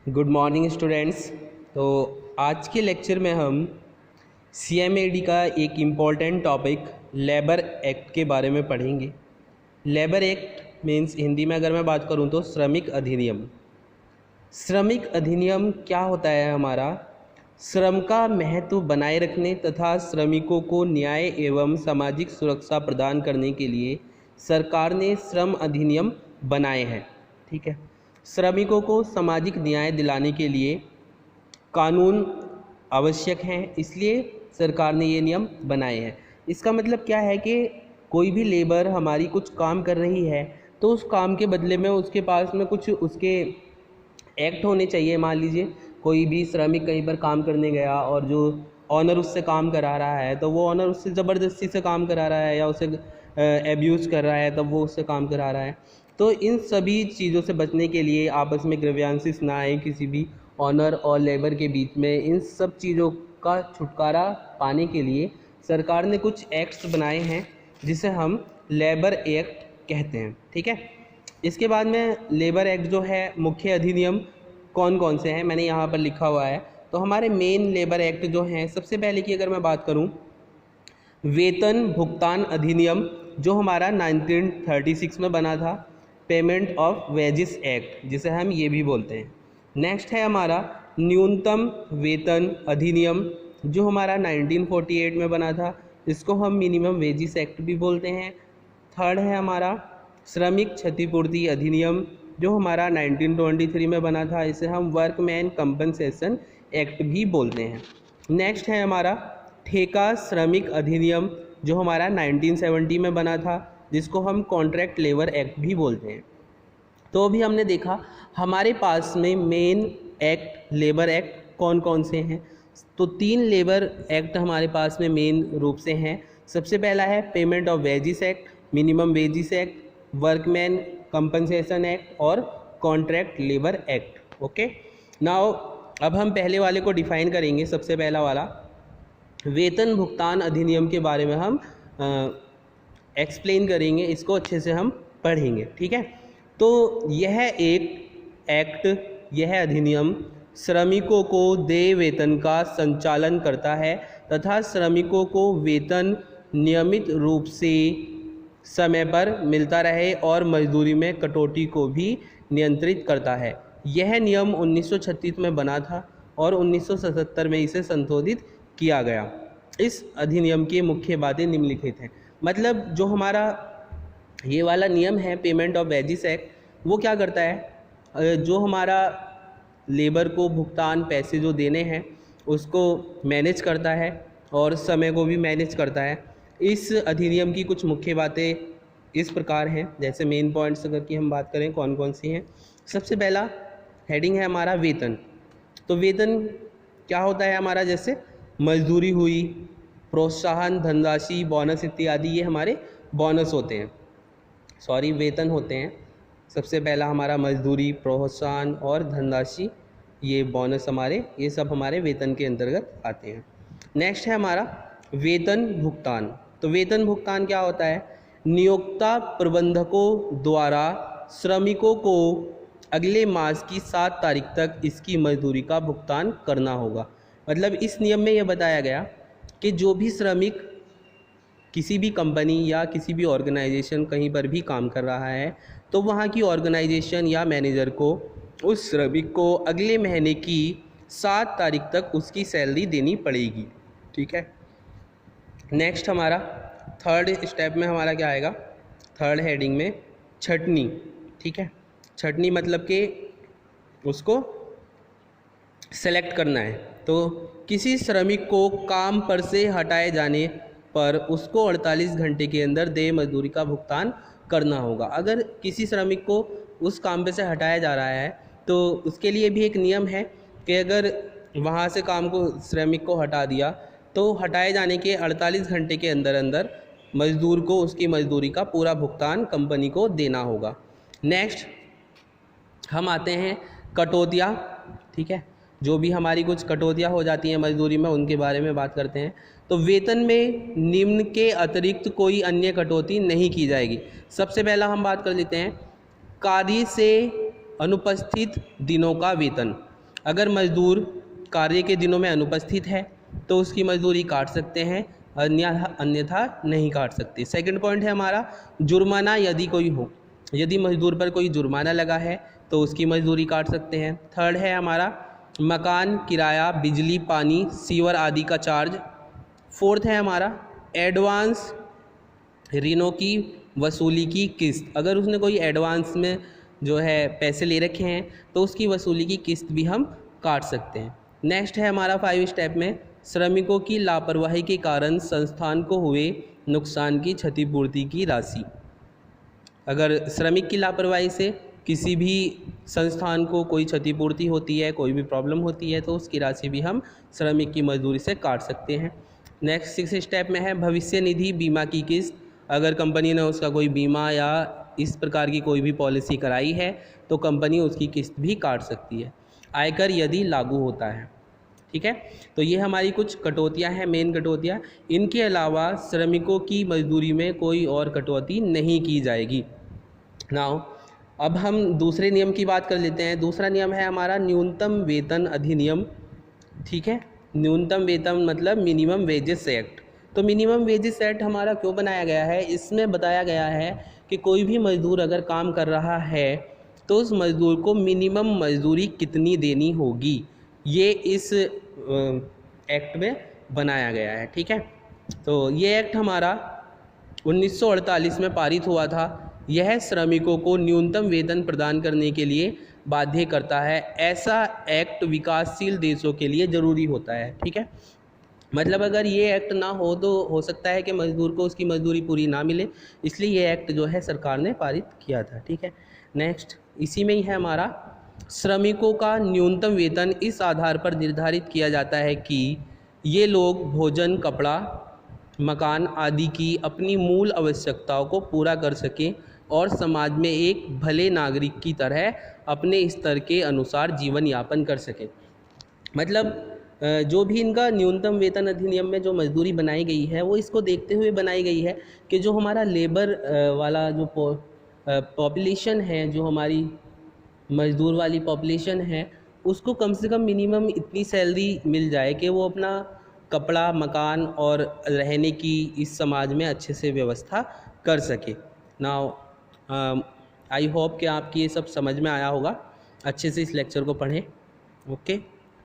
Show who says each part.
Speaker 1: Good morning students. तो आज के लेक्चर में हम CMAD का एक इम्पॉर्टेंट टॉपिक लेबर एक्ट के बारे में पढ़ेंगे। लेबर एक्ट मीन्स हिंदी में अगर मैं बात करूं तो श्रमिक अधिनियम। श्रमिक अधिनियम क्या होता है? हमारा श्रम का महत्व बनाए रखने तथा श्रमिकों को न्याय एवं सामाजिक सुरक्षा प्रदान करने के लिए सरकार ने श्रम अधिनियम बनाए हैं। ठीक है, श्रमिकों को सामाजिक न्याय दिलाने के लिए कानून आवश्यक हैं, इसलिए सरकार ने ये नियम बनाए हैं। इसका मतलब क्या है कि कोई भी लेबर हमारी कुछ काम कर रही है तो उस काम के बदले में उसके पास में कुछ उसके एक्ट होने चाहिए। मान लीजिए कोई भी श्रमिक कहीं पर काम करने गया और जो ऑनर उससे काम करा रहा है तो वो ऑनर उससे ज़बरदस्ती से काम करा रहा है या उसे एब्यूज़ कर रहा है तब वो उससे काम करा रहा है। तो इन सभी चीज़ों से बचने के लिए आपस में ग्रीवेंसेस ना आए किसी भी ऑनर और लेबर के बीच में, इन सब चीज़ों का छुटकारा पाने के लिए सरकार ने कुछ एक्ट्स बनाए हैं जिसे हम लेबर एक्ट कहते हैं। ठीक है, इसके बाद में लेबर एक्ट जो है मुख्य अधिनियम कौन कौन से हैं मैंने यहाँ पर लिखा हुआ है। तो हमारे मेन लेबर एक्ट जो हैं, सबसे पहले की अगर मैं बात करूँ वेतन भुगतान अधिनियम जो हमारा 1936 में बना था, पेमेंट ऑफ वेजेस एक्ट जिसे हम ये भी बोलते हैं। नेक्स्ट है हमारा न्यूनतम वेतन अधिनियम जो हमारा 1948 में बना था, इसको हम मिनिमम वेजेस एक्ट भी बोलते हैं। थर्ड है हमारा श्रमिक क्षतिपूर्ति अधिनियम जो हमारा 1923 में बना था, इसे हम वर्कमैन कंपनसेशन एक्ट भी बोलते हैं। नेक्स्ट है हमारा ठेका श्रमिक अधिनियम जो हमारा 1970 में बना था, जिसको हम कॉन्ट्रैक्ट लेबर एक्ट भी बोलते हैं। तो अभी हमने देखा हमारे पास में मेन एक्ट लेबर एक्ट कौन कौन से हैं। तो 3 लेबर एक्ट हमारे पास में मेन रूप से हैं। सबसे पहला है payment of wages act, minimum wages act, workman compensation act और contract labour act. Okay, now अब हम पहले वाले को डिफाइन करेंगे। सबसे पहला वाला वेतन भुगतान अधिनियम के बारे में हम एक्सप्लेन करेंगे, इसको अच्छे से हम पढ़ेंगे। ठीक है, तो यह एक एक्ट, यह अधिनियम श्रमिकों को देय वेतन का संचालन करता है तथा श्रमिकों को वेतन नियमित रूप से समय पर मिलता रहे और मजदूरी में कटौती को भी नियंत्रित करता है। यह नियम 1936 में बना था और 1977 में इसे संशोधित किया गया। इस अधिनियम की मुख्य बातें निम्नलिखित हैं। मतलब जो हमारा ये वाला नियम है पेमेंट ऑफ वेजेस एक्ट, वो क्या करता है, जो हमारा लेबर को भुगतान पैसे जो देने हैं उसको मैनेज करता है और समय को भी मैनेज करता है। इस अधिनियम की कुछ मुख्य बातें इस प्रकार हैं, जैसे मेन पॉइंट्स अगर की हम बात करें कौन कौन सी हैं। सबसे पहला हेडिंग है हमारा वेतन। तो वेतन क्या होता है हमारा, जैसे मजदूरी हुई, प्रोत्साहन धनराशि, बोनस इत्यादि, ये हमारे बोनस होते हैं, सॉरी वेतन होते हैं। सबसे पहला हमारा मजदूरी, प्रोत्साहन और धनराशि, ये बोनस हमारे, ये सब हमारे वेतन के अंतर्गत आते हैं। नेक्स्ट है हमारा वेतन भुगतान। तो वेतन भुगतान क्या होता है, नियोक्ता प्रबंधकों द्वारा श्रमिकों को अगले मास की 7 तारीख तक इसकी मजदूरी का भुगतान करना होगा। मतलब इस नियम में यह बताया गया कि जो भी श्रमिक किसी भी कंपनी या किसी भी ऑर्गेनाइजेशन कहीं पर भी काम कर रहा है तो वहाँ की ऑर्गेनाइजेशन या मैनेजर को उस श्रमिक को अगले महीने की 7 तारीख तक उसकी सैलरी देनी पड़ेगी। ठीक है, नेक्स्ट हमारा थर्ड स्टेप में हमारा क्या आएगा, थर्ड हेडिंग में छटनी। ठीक है, छटनी मतलब कि उसको सेलेक्ट करना है। तो किसी श्रमिक को काम पर से हटाए जाने पर उसको 48 घंटे के अंदर देय मजदूरी का भुगतान करना होगा। अगर किसी श्रमिक को उस काम पे से हटाया जा रहा है तो उसके लिए भी एक नियम है कि अगर वहाँ से काम को श्रमिक को हटा दिया तो हटाए जाने के 48 घंटे के अंदर अंदर मजदूर को उसकी मजदूरी का पूरा भुगतान कंपनी को देना होगा। नेक्स्ट हम आते हैं कटौतियाँ। ठीक है, जो भी हमारी कुछ कटौतियाँ हो जाती हैं मजदूरी में उनके बारे में बात करते हैं। तो वेतन में निम्न के अतिरिक्त कोई अन्य कटौती नहीं की जाएगी। सबसे पहला हम बात कर लेते हैं कार्य से अनुपस्थित दिनों का वेतन। अगर मजदूर कार्य के दिनों में अनुपस्थित है तो उसकी मजदूरी काट सकते हैं, अन्यथा नहीं काट सकते। सेकंड पॉइंट है हमारा जुर्माना यदि कोई हो, यदि मजदूर पर कोई जुर्माना लगा है तो उसकी मजदूरी काट सकते हैं। थर्ड है हमारा मकान किराया, बिजली, पानी, सीवर आदि का चार्ज। फोर्थ है हमारा एडवांस ऋणों की वसूली की किस्त, अगर उसने कोई एडवांस में जो है पैसे ले रखे हैं तो उसकी वसूली की किस्त भी हम काट सकते हैं। नेक्स्ट है हमारा 5 स्टेप में श्रमिकों की लापरवाही के कारण संस्थान को हुए नुकसान की क्षतिपूर्ति की राशि। अगर श्रमिक की लापरवाही से किसी भी संस्थान को कोई क्षतिपूर्ति होती है, कोई भी प्रॉब्लम होती है, तो उसकी राशि भी हम श्रमिक की मजदूरी से काट सकते हैं। नेक्स्ट 6 स्टेप में है भविष्य निधि बीमा की किस्त, अगर कंपनी ने उसका कोई बीमा या इस प्रकार की कोई भी पॉलिसी कराई है तो कंपनी उसकी किस्त भी काट सकती है, आयकर यदि लागू होता है। ठीक है, तो ये हमारी कुछ कटौतियाँ हैं, मेन कटौतियाँ। इनके अलावा श्रमिकों की मजदूरी में कोई और कटौती नहीं की जाएगी। नाउ अब हम दूसरे नियम की बात कर लेते हैं। दूसरा नियम है हमारा न्यूनतम वेतन अधिनियम। ठीक है, न्यूनतम वेतन मतलब मिनिमम वेजेस एक्ट। तो मिनिमम वेजेस एक्ट हमारा क्यों बनाया गया है, इसमें बताया गया है कि कोई भी मजदूर अगर काम कर रहा है तो उस मजदूर को मिनिमम मजदूरी कितनी देनी होगी, ये इस एक्ट में बनाया गया है। ठीक है, तो ये एक्ट हमारा 1948 में पारित हुआ था। यह श्रमिकों को न्यूनतम वेतन प्रदान करने के लिए बाध्य करता है। ऐसा एक्ट विकासशील देशों के लिए ज़रूरी होता है। ठीक है, मतलब अगर ये एक्ट ना हो तो हो सकता है कि मजदूर को उसकी मजदूरी पूरी ना मिले, इसलिए ये एक्ट जो है सरकार ने पारित किया था। ठीक है, नेक्स्ट इसी में ही है हमारा श्रमिकों का न्यूनतम वेतन इस आधार पर निर्धारित किया जाता है कि ये लोग भोजन, कपड़ा, मकान आदि की अपनी मूल आवश्यकताओं को पूरा कर सकें और समाज में एक भले नागरिक की तरह अपने स्तर के अनुसार जीवन यापन कर सकें। मतलब जो भी इनका न्यूनतम वेतन अधिनियम में जो मजदूरी बनाई गई है वो इसको देखते हुए बनाई गई है कि जो हमारा लेबर वाला जो पॉपुलेशन है, जो हमारी मजदूर वाली पॉपुलेशन है, उसको कम से कम मिनिमम इतनी सैलरी मिल जाए कि वो अपना कपड़ा, मकान और रहने की इस समाज में अच्छे से व्यवस्था कर सके। नाउ आई होप कि आपकी ये सब समझ में आया होगा। अच्छे से इस लेक्चर को पढ़ें। ओके।